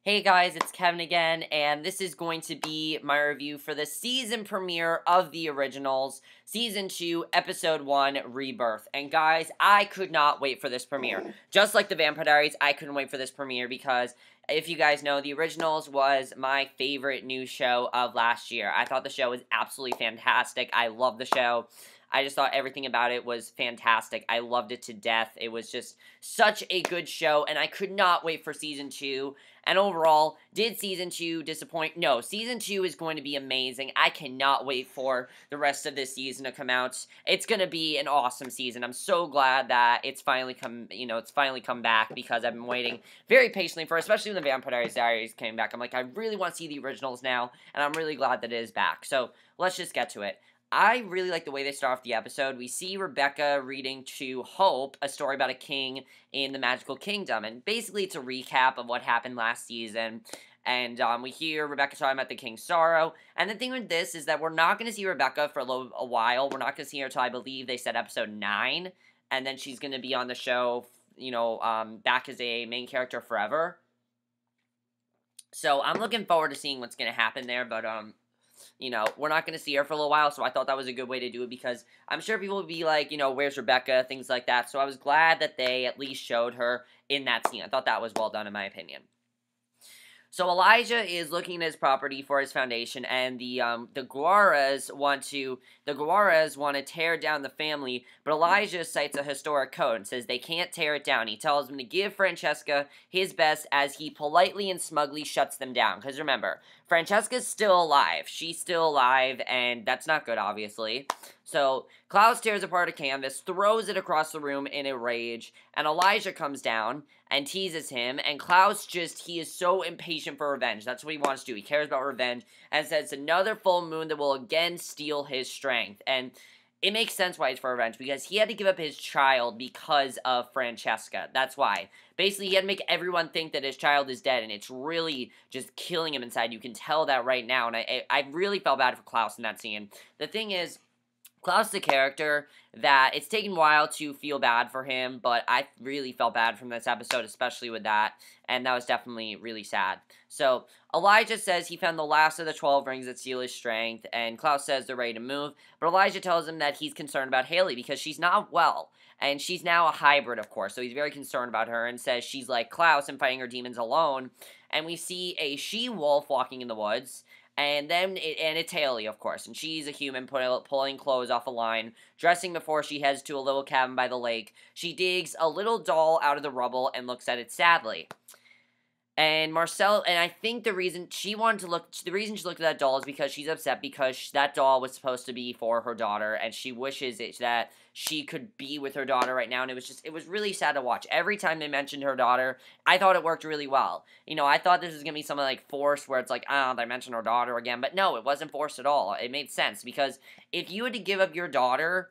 Hey guys, it's Kevin again, and this is going to be my review for the season premiere of The Originals, Season 2, Episode 1, Rebirth. And guys, I could not wait for this premiere. Just like The Vampire Diaries, I couldn't wait for this premiere because, if you guys know, The Originals was my favorite new show of last year. I thought the show was absolutely fantastic. I love the show. I just thought everything about it was fantastic. I loved it to death. It was just such a good show, and I could not wait for Season 2. And overall, did Season 2 disappoint? No, Season 2 is going to be amazing. I cannot wait for the rest of this season to come out. It's going to be an awesome season. I'm so glad that it's finally come back because I've been waiting very patiently for, especially when the Vampire Diaries came back. I'm like, I really want to see the originals now, and I'm really glad that it is back. So, let's just get to it. I really like the way they start off the episode. We see Rebecca reading to Hope a story about a king in the magical kingdom, and basically it's a recap of what happened last season, and we hear Rebecca talking about the king's sorrow, and the thing with this is that we're not going to see Rebecca for a while. We're not going to see her until I believe they said episode 9, and then she's going to be on the show, back as a main character forever. So I'm looking forward to seeing what's going to happen there, but, we're not going to see her for a little while, so I thought that was a good way to do it, because I'm sure people would be like, where's Rebecca, things like that, so I was glad that they at least showed her in that scene. I thought that was well done, in my opinion. So Elijah is looking at his property for his foundation, and the Guaras want to tear down the family, but Elijah cites a historic code and says they can't tear it down. He tells them to give Francesca his best as he politely and smugly shuts them down. Because remember, Francesca's still alive. She's still alive, and that's not good, obviously. So Klaus tears apart a canvas, throws it across the room in a rage, and Elijah comes down and teases him, and Klaus he is so impatient for revenge. That's what he wants to do. He cares about revenge, and says it's another full moon that will again steal his strength. And it makes sense why it's for revenge, because he had to give up his child because of Francesca. That's why. Basically, he had to make everyone think that his child is dead, and it's really just killing him inside. You can tell that right now, and I really felt bad for Klaus in that scene. The thing is, Klaus is a character that it's taken a while to feel bad for him, but I really felt bad from this episode, especially with that, and that was definitely really sad. So, Elijah says he found the last of the 12 rings that seal his strength, and Klaus says they're ready to move, but Elijah tells him that he's concerned about Hayley because she's not well, and she's now a hybrid, of course, so he's very concerned about her, and says she's like Klaus and fighting her demons alone, and we see a she-wolf walking in the woods, and it's Hayley, of course, and she's a human pulling clothes off a line, dressing before she heads to a little cabin by the lake. She digs a little doll out of the rubble and looks at it sadly. And I think the reason she looked at that doll is because she's upset because that doll was supposed to be for her daughter, and she wishes that she could be with her daughter right now, and it was really sad to watch. Every time they mentioned her daughter, I thought it worked really well. I thought this was going to be something like forced, where it's like, they mentioned her daughter again, but no, it wasn't forced at all. It made sense, because if you had to give up your daughter,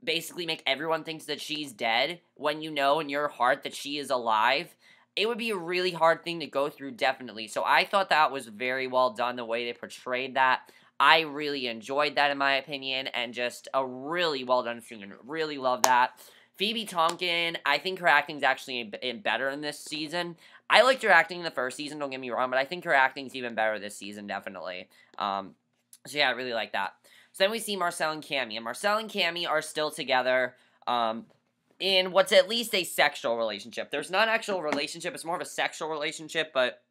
basically make everyone think that she's dead, when you know in your heart that she is alive, it would be a really hard thing to go through, definitely. So I thought that was very well done, the way they portrayed that. I really enjoyed that, in my opinion, and just a really well done scene. Really love that. Phoebe Tonkin, I think her acting's actually better in this season. I liked her acting in the first season, don't get me wrong, but I think her acting's even better this season, definitely. So yeah, I really like that. So then we see Marcel and Cammie, and Marcel and Cammie are still together, in what's at least a sexual relationship. There's not an actual relationship, it's more of a sexual relationship, but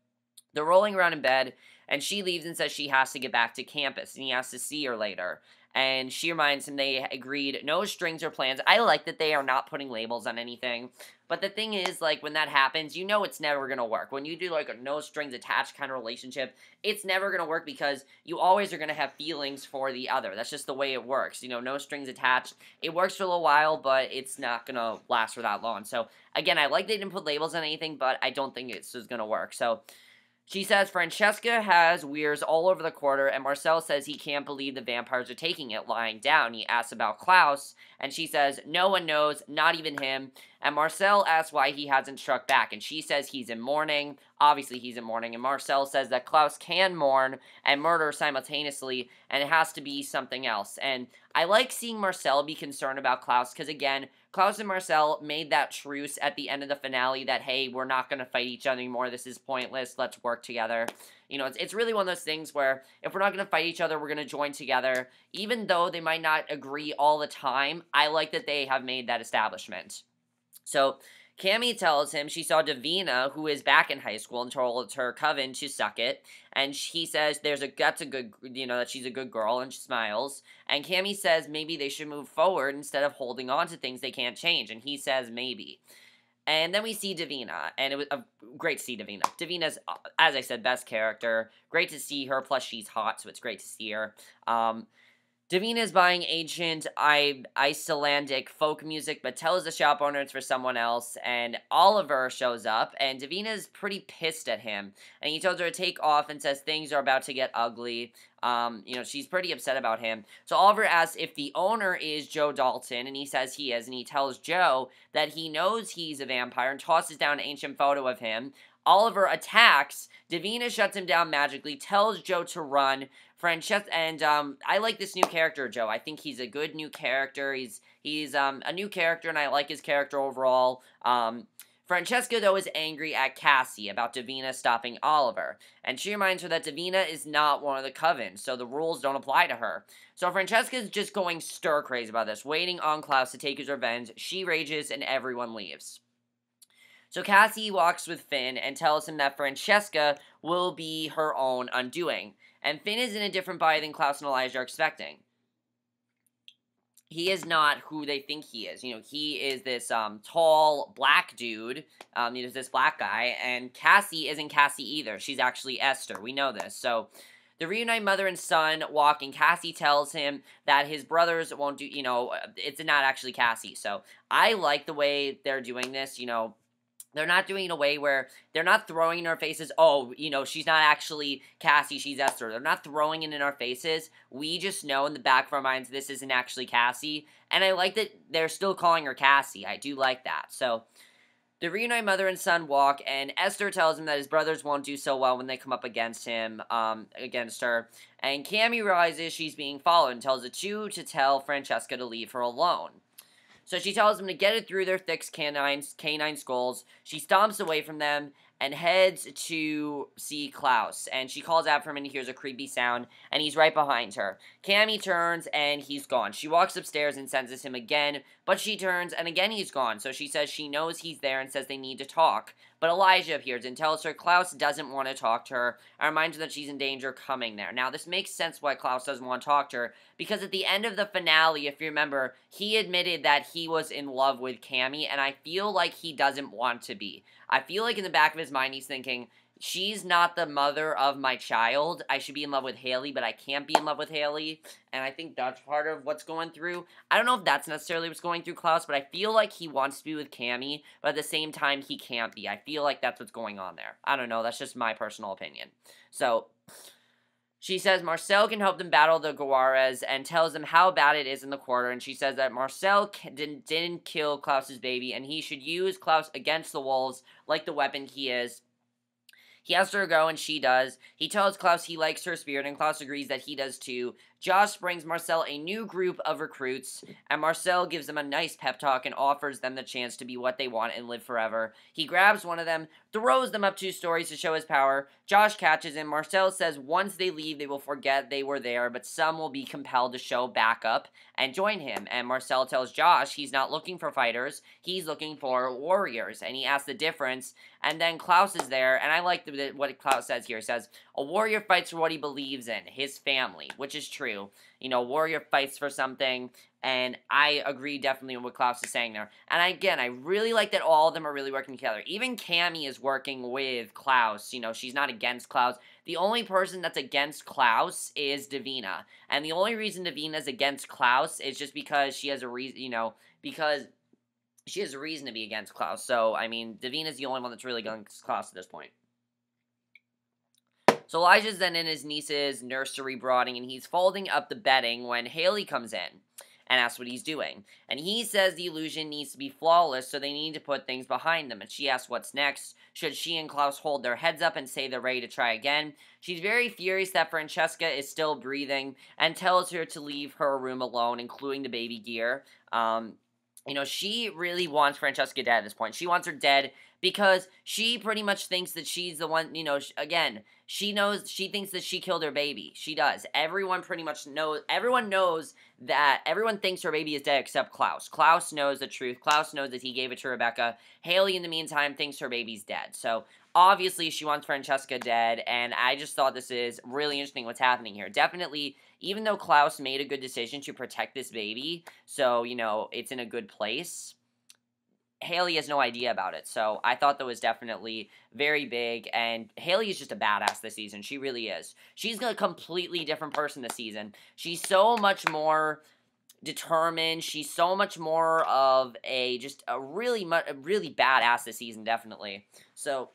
they're rolling around in bed, and she leaves and says she has to get back to campus, and he has to see her later. And she reminds him they agreed no strings or plans. I like that they are not putting labels on anything, but the thing is, like, when that happens, you know it's never gonna work. When you do, like, a no strings attached kind of relationship, it's never gonna work because you always are gonna have feelings for the other. That's just the way it works. No strings attached. It works for a little while, but it's not gonna last for that long. So, again, I like they didn't put labels on anything, but I don't think it's just gonna work. So, she says Francesca has weirs all over the quarter, and Marcel says he can't believe the vampires are taking it lying down. He asks about Klaus, and she says no one knows, not even him. And Marcel asks why he hasn't struck back, and she says he's in mourning. Obviously, he's in mourning, and Marcel says that Klaus can mourn and murder simultaneously, and it has to be something else. And I like seeing Marcel be concerned about Klaus, because again, Klaus and Marcel made that truce at the end of the finale that, hey, we're not going to fight each other anymore, this is pointless, let's work together. You know, it's really one of those things where if we're not going to fight each other, we're going to join together. Even though they might not agree all the time, I like that they have made that establishment. So, Cammie tells him she saw Davina, who is back in high school, and told her coven to suck it. And he says that's a good, you know, that she's a good girl, and she smiles. And Cammie says maybe they should move forward instead of holding on to things they can't change. And he says maybe. And then we see Davina, and it was great to see Davina. Davina's, as I said, best character. Great to see her, plus she's hot, so it's great to see her. Davina's buying ancient Icelandic folk music, but tells the shop owner it's for someone else, and Oliver shows up, and Davina's pretty pissed at him, and he tells her to take off and says things are about to get ugly. You know, she's pretty upset about him. So Oliver asks if the owner is Joe Dalton, and he says he is, and he tells Joe that he knows he's a vampire and tosses down an ancient photo of him. Oliver attacks, Davina shuts him down magically, tells Joe to run. Francesca, and I like this new character, Joe. I think he's a good new character. He's a new character, and I like his character overall. Francesca, though, is angry at Cassie about Davina stopping Oliver, and she reminds her that Davina is not one of the coven, so the rules don't apply to her. So Francesca's just going stir-crazy about this, waiting on Klaus to take his revenge. She rages, and everyone leaves. So Cassie walks with Finn and tells him that Francesca will be her own undoing. And Finn is in a different body than Klaus and Elijah are expecting. He is not who they think he is. You know, he is this tall black dude. He's this black guy. And Cassie isn't Cassie either. She's actually Esther. We know this. So the reunite mother and son walk, and Cassie tells him that his brothers won't do, you know, it's not actually Cassie. So I like the way they're doing this, you know. They're not doing it in a way where they're not throwing in our faces, oh, you know, she's not actually Cassie, she's Esther. They're not throwing it in our faces. We just know in the back of our minds this isn't actually Cassie. And I like that they're still calling her Cassie. I do like that. So, the reunite mother and son walk, and Esther tells him that his brothers won't do so well when they come up against him, against her. And Cammie realizes she's being followed and tells the two to tell Francesca to leave her alone. So she tells them to get it through their thick canine skulls. She stomps away from them and heads to see Klaus. And she calls out for him and he hears a creepy sound, and he's right behind her. Cammie turns and he's gone. She walks upstairs and senses him again, but she turns and again he's gone. So she says she knows he's there and says they need to talk. But Elijah appears and tells her Klaus doesn't want to talk to her and reminds her that she's in danger coming there. Now, this makes sense why Klaus doesn't want to talk to her, because at the end of the finale, if you remember, he admitted that he was in love with Cammie, and I feel like he doesn't want to be. I feel like in the back of his mind he's thinking, she's not the mother of my child. I should be in love with Hayley, but I can't be in love with Hayley. And I think that's part of what's going through. I don't know if that's necessarily what's going through Klaus, but I feel like he wants to be with Cammie, but at the same time, he can't be. I feel like that's what's going on there. I don't know. That's just my personal opinion. So, she says Marcel can help them battle the Guares and tells them how bad it is in the quarter. And she says that Marcel didn't kill Klaus's baby, and he should use Klaus against the wolves like the weapon he is. He asks her to go, and she does. He tells Klaus he likes her spirit, and Klaus agrees that he does too. Josh brings Marcel a new group of recruits, and Marcel gives them a nice pep talk and offers them the chance to be what they want and live forever. He grabs one of them, throws them up 2 stories to show his power. Josh catches him. Marcel says once they leave, they will forget they were there, but some will be compelled to show back up and join him. And Marcel tells Josh he's not looking for fighters, he's looking for warriors, and he asks the difference. And then Klaus is there, and I like what Klaus says here. He says, a warrior fights for what he believes in, his family, which is true. You know, warrior fights for something, and I agree definitely with what Klaus is saying there. And again, I really like that all of them are really working together. Even Cammie is working with Klaus. You know, she's not against Klaus. The only person that's against Klaus is Davina. And the only reason Davina's against Klaus is just because she has a reason, you know, because she has a reason to be against Klaus. So, I mean, Davina's the only one that's really against Klaus at this point. So Elijah's then in his niece's nursery brooding, and he's folding up the bedding when Hayley comes in. and asks what he's doing. And he says the illusion needs to be flawless, so they need to put things behind them. And she asks what's next. Should she and Klaus hold their heads up and say they're ready to try again? She's very furious that Francesca is still breathing and tells her to leave her room alone, including the baby gear. You know, she really wants Francesca dead at this point. She wants her dead because she pretty much thinks that she's the one, you know, again, she thinks that she killed her baby. She does. Everyone pretty much knows, everyone thinks her baby is dead except Klaus. Klaus knows the truth. Klaus knows that he gave it to Rebecca. Hayley, in the meantime, thinks her baby's dead. So, obviously, she wants Francesca dead, and I just thought this is really interesting what's happening here. Definitely, even though Klaus made a good decision to protect this baby, so, you know, it's in a good place, Hayley has no idea about it. So, I thought that was definitely very big, and Hayley is just a badass this season. She really is. She's a completely different person this season. She's so much more determined. She's so much more of just a really badass this season, definitely. So,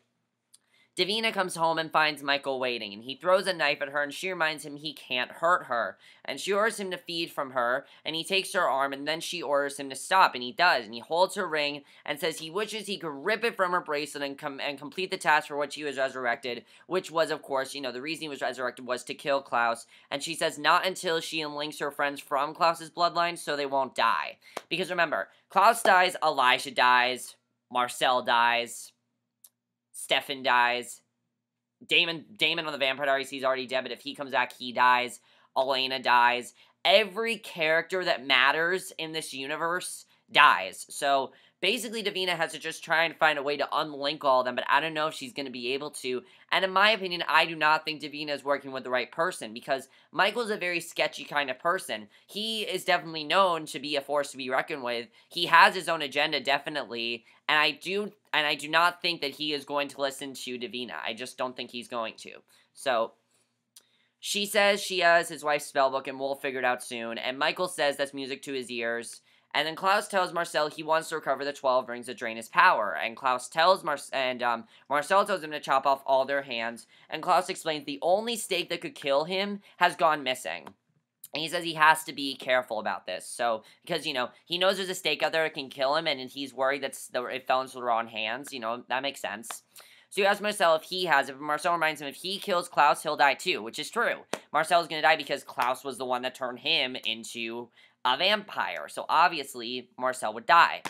Davina comes home and finds Mikeal waiting, and he throws a knife at her, and she reminds him he can't hurt her. And she orders him to feed from her, and he takes her arm, and then she orders him to stop, and he does. And he holds her ring and says he wishes he could rip it from her bracelet and complete the task for which he was resurrected, which was, of course, you know, the reason he was resurrected was to kill Klaus. And she says not until she unlinks her friends from Klaus's bloodline so they won't die. Because remember, Klaus dies, Elijah dies, Marcel dies, Stefan dies. Damon on the Vampire Diaries, he's already dead, but if he comes back, he dies. Elena dies. Every character that matters in this universe dies. So, basically, Davina has to just try and find a way to unlink all of them, but I don't know if she's going to be able to. And in my opinion, I do not think Davina is working with the right person, because Mikeal's a very sketchy kind of person. He is definitely known to be a force to be reckoned with. He has his own agenda, definitely, and I do not think that he is going to listen to Davina. I just don't think he's going to. So, she says she has his wife's spellbook and we'll figure it out soon, and Mikeal says that's music to his ears. And then Klaus tells Marcel he wants to recover the 12 rings that drain his power. And Klaus tells Marcel tells him to chop off all their hands. And Klaus explains the only stake that could kill him has gone missing. And he says he has to be careful about this. So, because, you know, he knows there's a stake out there that can kill him, and he's worried that it fell into the wrong hands. You know, that makes sense. So he asks Marcel if he has it, but Marcel reminds him if he kills Klaus, he'll die too, which is true. Marcel's going to die because Klaus was the one that turned him into a vampire. So obviously, Marcel would die.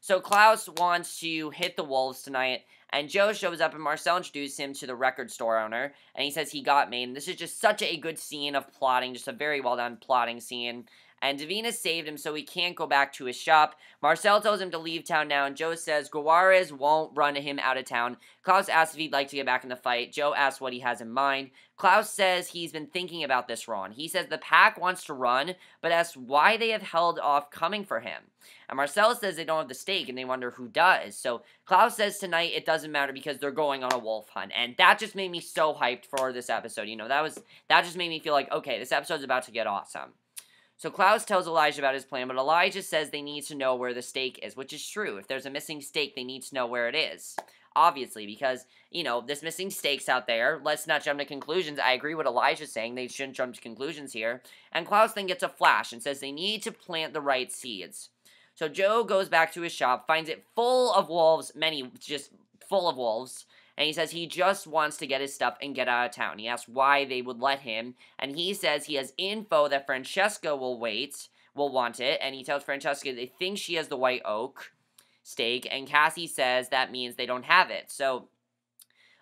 So Klaus wants to hit the wolves tonight, and Joe shows up, and Marcel introduces him to the record store owner, and he says he got made. And this is just such a good scene of plotting, just a very well-done plotting scene. And Davina saved him so he can't go back to his shop. Marcel tells him to leave town now, and Joe says Juarez won't run him out of town. Klaus asks if he'd like to get back in the fight. Joe asks what he has in mind. Klaus says he's been thinking about this, Ron. He says the pack wants to run, but asks why they have held off coming for him. And Marcel says they don't have the stake, and they wonder who does. So Klaus says tonight it doesn't matter because they're going on a wolf hunt. And that just made me so hyped for this episode. You know, that just made me feel like, okay, this episode's about to get awesome. So Klaus tells Elijah about his plan, but Elijah says they need to know where the stake is, which is true. If there's a missing stake, they need to know where it is. Obviously, because, you know, this missing stake's out there. Let's not jump to conclusions. I agree with Elijah's saying. They shouldn't jump to conclusions here. And Klaus then gets a flash and says they need to plant the right seeds. So Joe goes back to his shop, finds it full of wolves, just full of wolves. And he says he just wants to get his stuff and get out of town. He asks why they would let him. And he says he has info that Francesca will want it. And he tells Francesca they think she has the white oak stake. And Cassie says that means they don't have it. So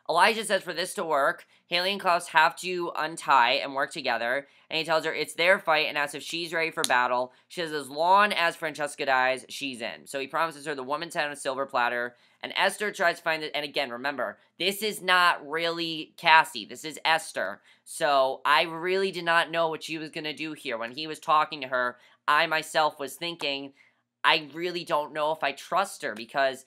Elijah says for this to work, Hayley and Klaus have to untie and work together. And he tells her it's their fight and asks if she's ready for battle. She says as long as Francesca dies, she's in. So he promises her the woman's head on a silver platter. And Esther tries to find it. And again, remember, this is not really Cassie. This is Esther. So I really did not know what she was going to do here. When he was talking to her, I myself was thinking, I really don't know if I trust her. Because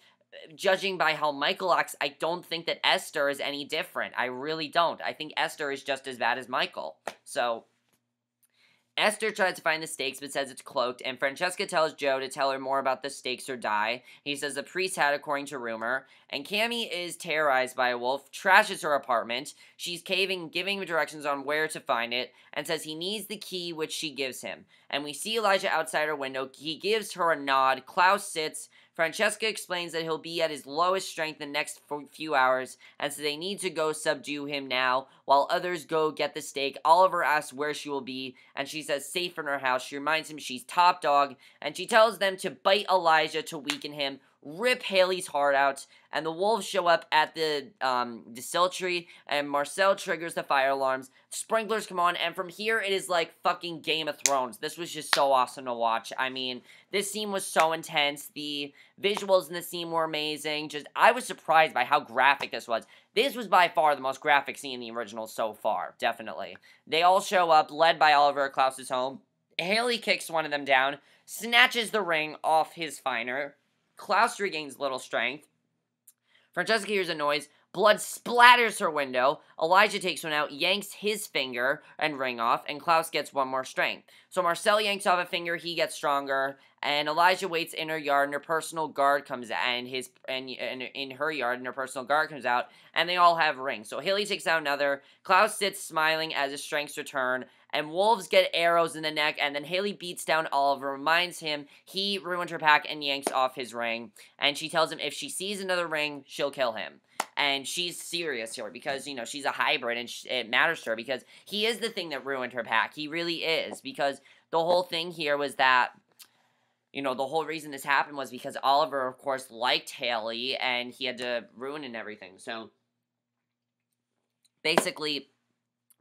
judging by how Mikeal acts, I don't think that Esther is any different. I really don't. I think Esther is just as bad as Mikeal. So Esther tries to find the stakes but says it's cloaked, and Francesca tells Joe to tell her more about the stakes or die. He says the priest had, according to rumor, and Cammie is terrorized by a wolf, trashes her apartment. She's caving, giving him directions on where to find it, and says he needs the key, which she gives him. And we see Elijah outside her window. He gives her a nod. Klaus sits. Francesca explains that he'll be at his lowest strength in the next few hours, and so they need to go subdue him now, while others go get the stake. Oliver asks where she will be, and she says safe in her house. She reminds him she's top dog, and she tells them to bite Elijah to weaken him, rip Hayley's heart out, and the wolves show up at the distillery, and Marcel triggers the fire alarms. Sprinklers come on, and from here, it is like fucking Game of Thrones. This was just so awesome to watch. I mean, this scene was so intense. The visuals in the scene were amazing. I was surprised by how graphic this was. This was by far the most graphic scene in the original so far, definitely. They all show up, led by Oliver at Klaus's home. Hayley kicks one of them down, snatches the ring off his finder. Klaus regains little strength. Francesca hears a noise. Blood splatters her window. Elijah takes one out, yanks his finger and ring off, and Klaus gets one more strength. So Marcel yanks off a finger, he gets stronger, and Elijah waits in her yard, and her personal guard comes out, and in her yard, and her personal guard comes out, and they all have rings. So Hayley takes out another. Klaus sits smiling as his strengths return, and wolves get arrows in the neck, and then Hayley beats down Oliver, reminds him he ruined her pack, and yanks off his ring. And she tells him if she sees another ring, she'll kill him. And she's serious here because, you know, she's a hybrid, and it matters to her because he is the thing that ruined her pack. He really is, because the whole thing here was that, you know, the whole reason this happened was because Oliver, of course, liked Hayley, and he had to ruin and everything. So, basically,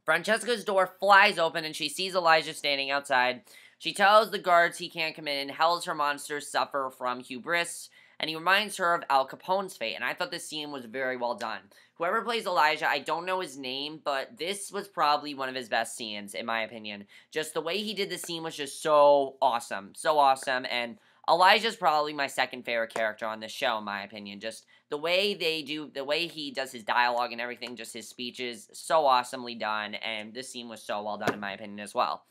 Francesca's door flies open, and she sees Elijah standing outside. She tells the guards he can't come in, and tells her monsters suffer from hubris, and he reminds her of Al Capone's fate, and I thought this scene was very well done. Whoever plays Elijah, I don't know his name, but this was probably one of his best scenes, in my opinion. Just the way he did the scene was just so awesome, and Elijah's probably my second favorite character on this show, in my opinion. Just the way he does his dialogue and everything, just his speeches, so awesomely done, and this scene was so well done, in my opinion, as well.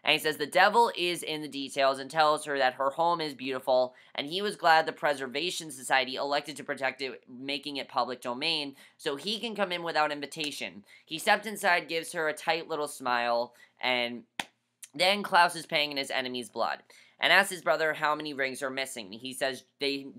And he says the devil is in the details and tells her that her home is beautiful, and he was glad the Preservation Society elected to protect it, making it public domain, so he can come in without invitation. He steps inside, gives her a tight little smile, and then Klaus is paying in his enemy's blood, and asks his brother how many rings are missing. He says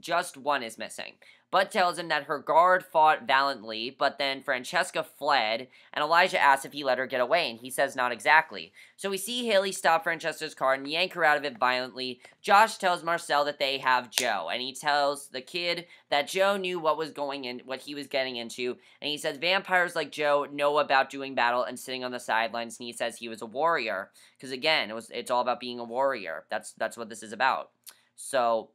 just one is missing, but tells him that her guard fought valiantly, but then Francesca fled, and Elijah asks if he let her get away, and he says not exactly. So we see Hayley stop Francesca's car and yank her out of it violently. Josh tells Marcel that they have Joe, and he tells the kid that Joe knew what he was getting into, and he says vampires like Joe know about doing battle and sitting on the sidelines, and he says he was a warrior, because again, it's all about being a warrior. That's what this is about. So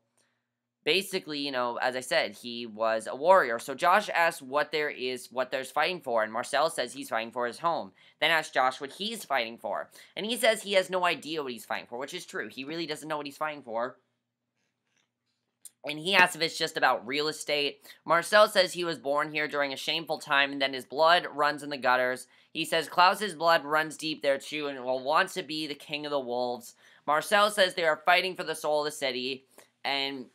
basically, you know, as I said, he was a warrior. So Josh asks what there's fighting for, and Marcel says he's fighting for his home. Then asks Josh what he's fighting for, and he says he has no idea what he's fighting for, which is true. He really doesn't know what he's fighting for. And he asks if it's just about real estate. Marcel says he was born here during a shameful time, and then his blood runs in the gutters. He says Klaus's blood runs deep there too, and wants to be the king of the wolves. Marcel says they are fighting for the soul of the city, and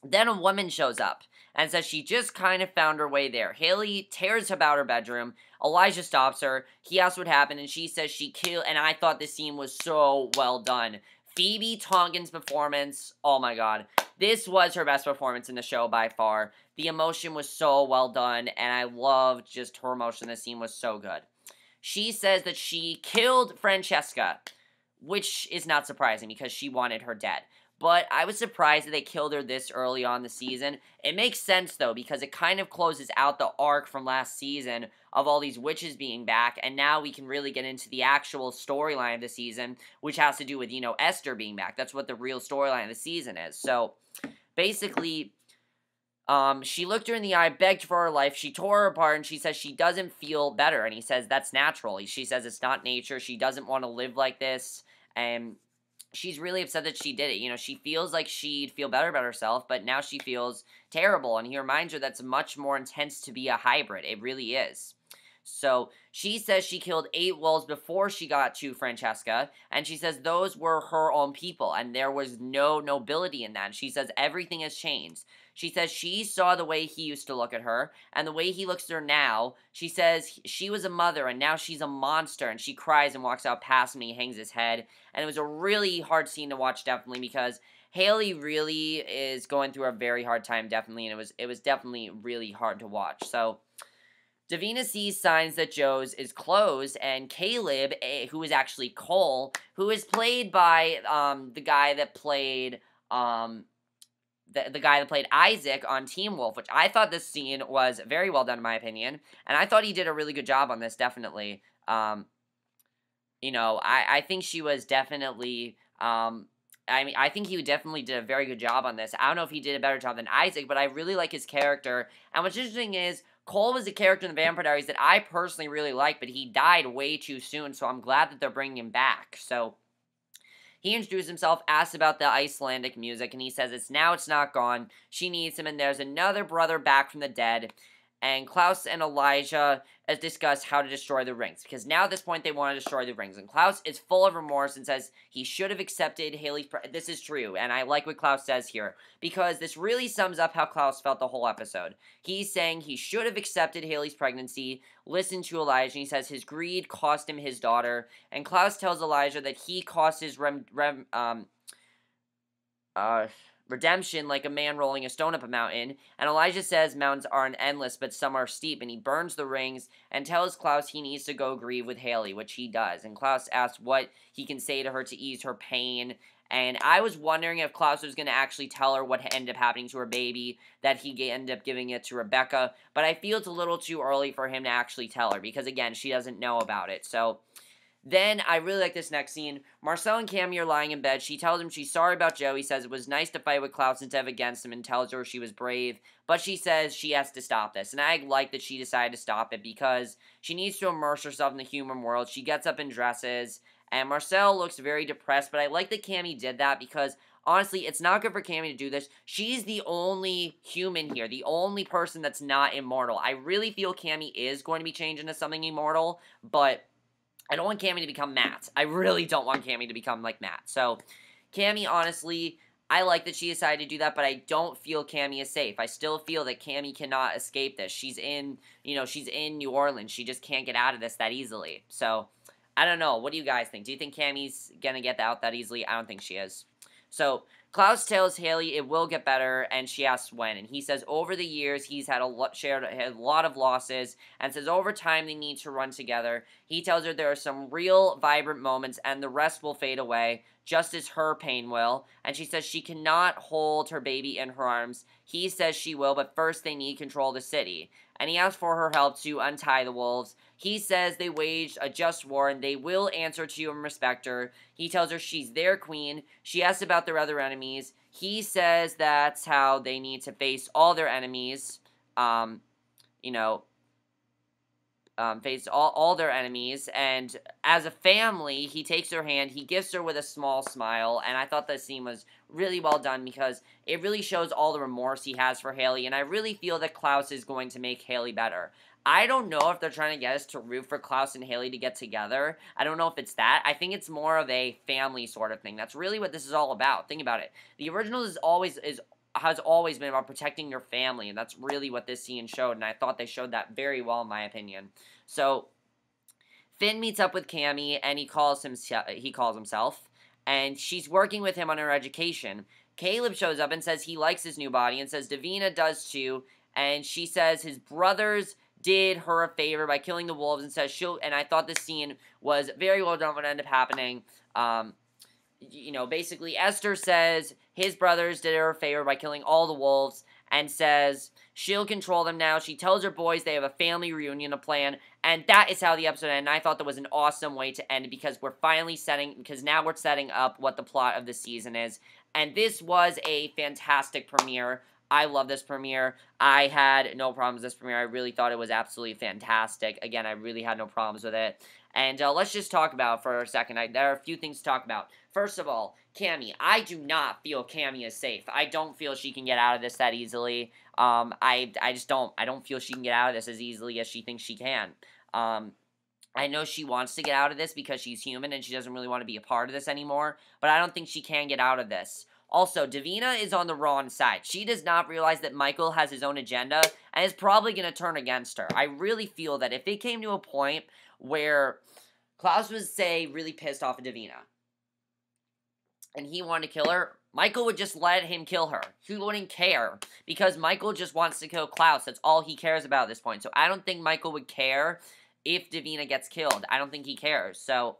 then a woman shows up and says she just kind of found her way there. Hayley tears about her bedroom. Elijah stops her. He asks what happened, and she says she killed, and I thought this scene was so well done. Phoebe Tonkin's performance, oh my god. This was her best performance in the show by far. The emotion was so well done, and I loved just her emotion. This scene was so good. She says that she killed Francesca, which is not surprising because she wanted her dead. But I was surprised that they killed her this early on the season. It makes sense, though, because it kind of closes out the arc from last season of all these witches being back, and now we can really get into the actual storyline of the season, which has to do with, you know, Esther being back. That's what the real storyline of the season is. So, basically, she looked her in the eye, begged for her life, she tore her apart, and she says she doesn't feel better, and he says that's natural. She says it's not nature, she doesn't want to live like this, and she's really upset that she did it. You know, she feels like she'd feel better about herself, but now she feels terrible, and he reminds her that's much more intense to be a hybrid. It really is. So she says she killed 8 wolves before she got to Francesca, and she says those were her own people, and there was no nobility in that. She says everything has changed. She says she saw the way he used to look at her, and the way he looks at her now. She says she was a mother, and now she's a monster, and she cries and walks out past him, and he hangs his head. And it was a really hard scene to watch, definitely, because Hayley really is going through a very hard time, definitely, and it was definitely really hard to watch. So Davina sees signs that Joe's is closed, and Caleb, who is actually Cole, who is played by the guy that played the guy that played Isaac on Teen Wolf, which I thought this scene was very well done in my opinion, and I thought he did a really good job on this, definitely. You know, I think she was definitely, I mean, I think he definitely did a very good job on this. I don't know if he did a better job than Isaac, but I really like his character, and what's interesting is, Cole was a character in the Vampire Diaries that I personally really like, but he died way too soon, so I'm glad that they're bringing him back. So he introduced himself, asked about the Icelandic music, and he says it's not gone. She needs him, and there's another brother back from the dead. And Klaus and Elijah has discussed how to destroy the rings, because now at this point they want to destroy the rings. And Klaus is full of remorse and says he should have accepted Hayley's. This is true, and I like what Klaus says here, because this really sums up how Klaus felt the whole episode. He's saying he should have accepted Hayley's pregnancy, listened to Elijah, and he says his greed cost him his daughter. And Klaus tells Elijah that he cost his redemption like a man rolling a stone up a mountain, and Elijah says mountains aren't endless, but some are steep, and he burns the rings and tells Klaus he needs to go grieve with Hayley, which he does, and Klaus asks what he can say to her to ease her pain, and I was wondering if Klaus was going to actually tell her what ended up happening to her baby, that he ended up giving it to Rebecca, but I feel it's a little too early for him to actually tell her, because again, she doesn't know about it. So then, I really like this next scene. Marcel and Cammie are lying in bed. She tells him she's sorry about Joe. He says it was nice to fight with Klaus instead of against him, and tells her she was brave. But she says she has to stop this. And I like that she decided to stop it, because she needs to immerse herself in the human world. She gets up and dresses. And Marcel looks very depressed. But I like that Cammie did that, because honestly, it's not good for Cammie to do this. She's the only human here. The only person that's not immortal. I really feel Cammie is going to be changed into something immortal. But I don't want Cammie to become Matt. I really don't want Cammie to become like Matt. So, Cammie, honestly, I like that she decided to do that, but I don't feel Cammie is safe. I still feel that Cammie cannot escape this. She's in, she's in New Orleans. She just can't get out of this that easily. So, I don't know. What do you guys think? Do you think Cammie's gonna get out that easily? I don't think she is. So, Klaus tells Hayley it will get better, and she asks when. And he says over the years he's had shared a lot of losses, and says over time they need to run together. He tells her there are some real vibrant moments, and the rest will fade away, just as her pain will. And she says she cannot hold her baby in her arms. He says she will, but first they need control of the city. And he asks for her help to untie the wolves. He says they waged a just war, and they will answer to and respect her. He tells her she's their queen. She asks about their other enemies. He says that's how they need to face all their enemies. Face all their enemies, and as a family, he takes her hand, he gives her with a small smile, and I thought this scene was really well done, because it really shows all the remorse he has for Hayley, and I really feel that Klaus is going to make Hayley better. I don't know if they're trying to get us to root for Klaus and Hayley to get together. I don't know if it's that. I think it's more of a family sort of thing. That's really what this is all about. Think about it. The original has always been about protecting your family, and that's really what this scene showed, and I thought they showed that very well, in my opinion. So, Finn meets up with Cammie, and he calls himself, and she's working with him on her education. Caleb shows up and says he likes his new body, and says Davina does too, and she says his brothers did her a favor by killing the wolves, and says and I thought this scene was very well done what ended up happening. Basically, Esther says his brothers did her a favor by killing all the wolves, and says she'll control them now. She tells her boys they have a family reunion to plan, and that is how the episode ended. And I thought that was an awesome way to end it, because now we're setting up what the plot of the season is. And this was a fantastic premiere. I love this premiere. I had no problems with this premiere. I really thought it was absolutely fantastic. Again, I really had no problems with it. And let's just talk about it for a second. There are a few things to talk about. First of all, Cammie. I do not feel Cammie is safe. I don't feel she can get out of this that easily. I just don't. I don't feel she can get out of this as easily as she thinks she can. I know she wants to get out of this because she's human and she doesn't really want to be a part of this anymore, but I don't think she can get out of this. Also, Davina is on the wrong side. She does not realize that Mikeal has his own agenda and is probably going to turn against her. I really feel that if it came to a point where Klaus was, say, really pissed off at Davina and he wanted to kill her, Mikeal would just let him kill her. He wouldn't care because Mikeal just wants to kill Klaus. That's all he cares about at this point. So I don't think Mikeal would care if Davina gets killed. I don't think he cares. So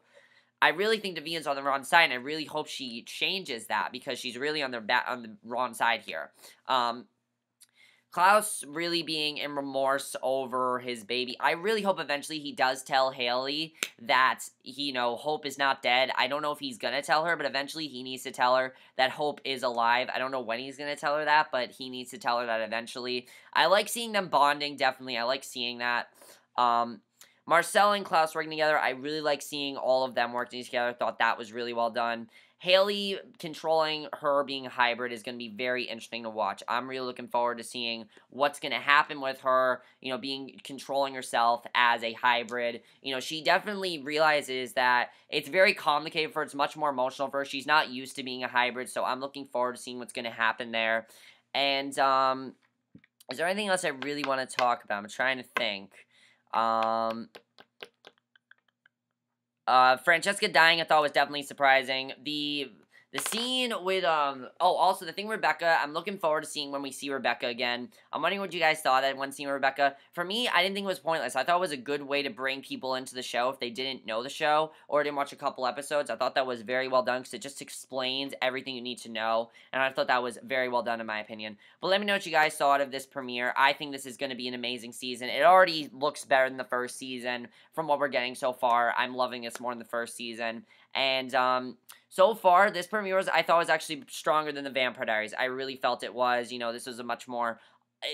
I really think Davina's on the wrong side, and I really hope she changes that because she's really on the wrong side here. Klaus really being in remorse over his baby. I really hope eventually he does tell Hayley that, Hope is not dead. I don't know if he's going to tell her, but eventually he needs to tell her that Hope is alive. I don't know when he's going to tell her that, but he needs to tell her that eventually. I like seeing them bonding, definitely. I like seeing that. Marcel and Klaus working together, I really like seeing all of them working together. Thought that was really well done. Hayley controlling her being a hybrid is going to be very interesting to watch. I'm really looking forward to seeing what's going to happen with her, controlling herself as a hybrid. She definitely realizes that it's very complicated for her. It's much more emotional for her. She's not used to being a hybrid, so I'm looking forward to seeing what's going to happen there. And, is there anything else I really want to talk about? I'm trying to think. Francesca dying I thought was definitely surprising. The scene with, also the thing with Rebecca, I'm looking forward to seeing when we see Rebecca again. I'm wondering what you guys thought of when seeing Rebecca. For me, I didn't think it was pointless. I thought it was a good way to bring people into the show if they didn't know the show or didn't watch a couple episodes. I thought that was very well done because it just explains everything you need to know, and I thought that was very well done in my opinion. But let me know what you guys thought of this premiere. I think this is going to be an amazing season. It already looks better than the first season from what we're getting so far. I'm loving this more than the first season. And, so far, this premiere I thought was actually stronger than the Vampire Diaries. I really felt it was. This was a much more...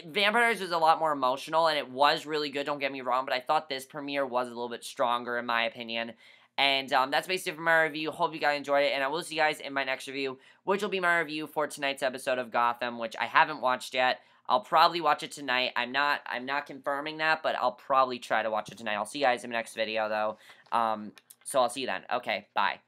Vampire Diaries was a lot more emotional, and it was really good, don't get me wrong, but I thought this premiere was a little bit stronger, in my opinion. And, that's basically it for my review. Hope you guys enjoyed it, and I will see you guys in my next review, which will be my review for tonight's episode of Gotham, which I haven't watched yet. I'll probably watch it tonight. I'm not confirming that, but I'll probably try to watch it tonight. I'll see you guys in the next video, though. So I'll see you then. Okay, bye.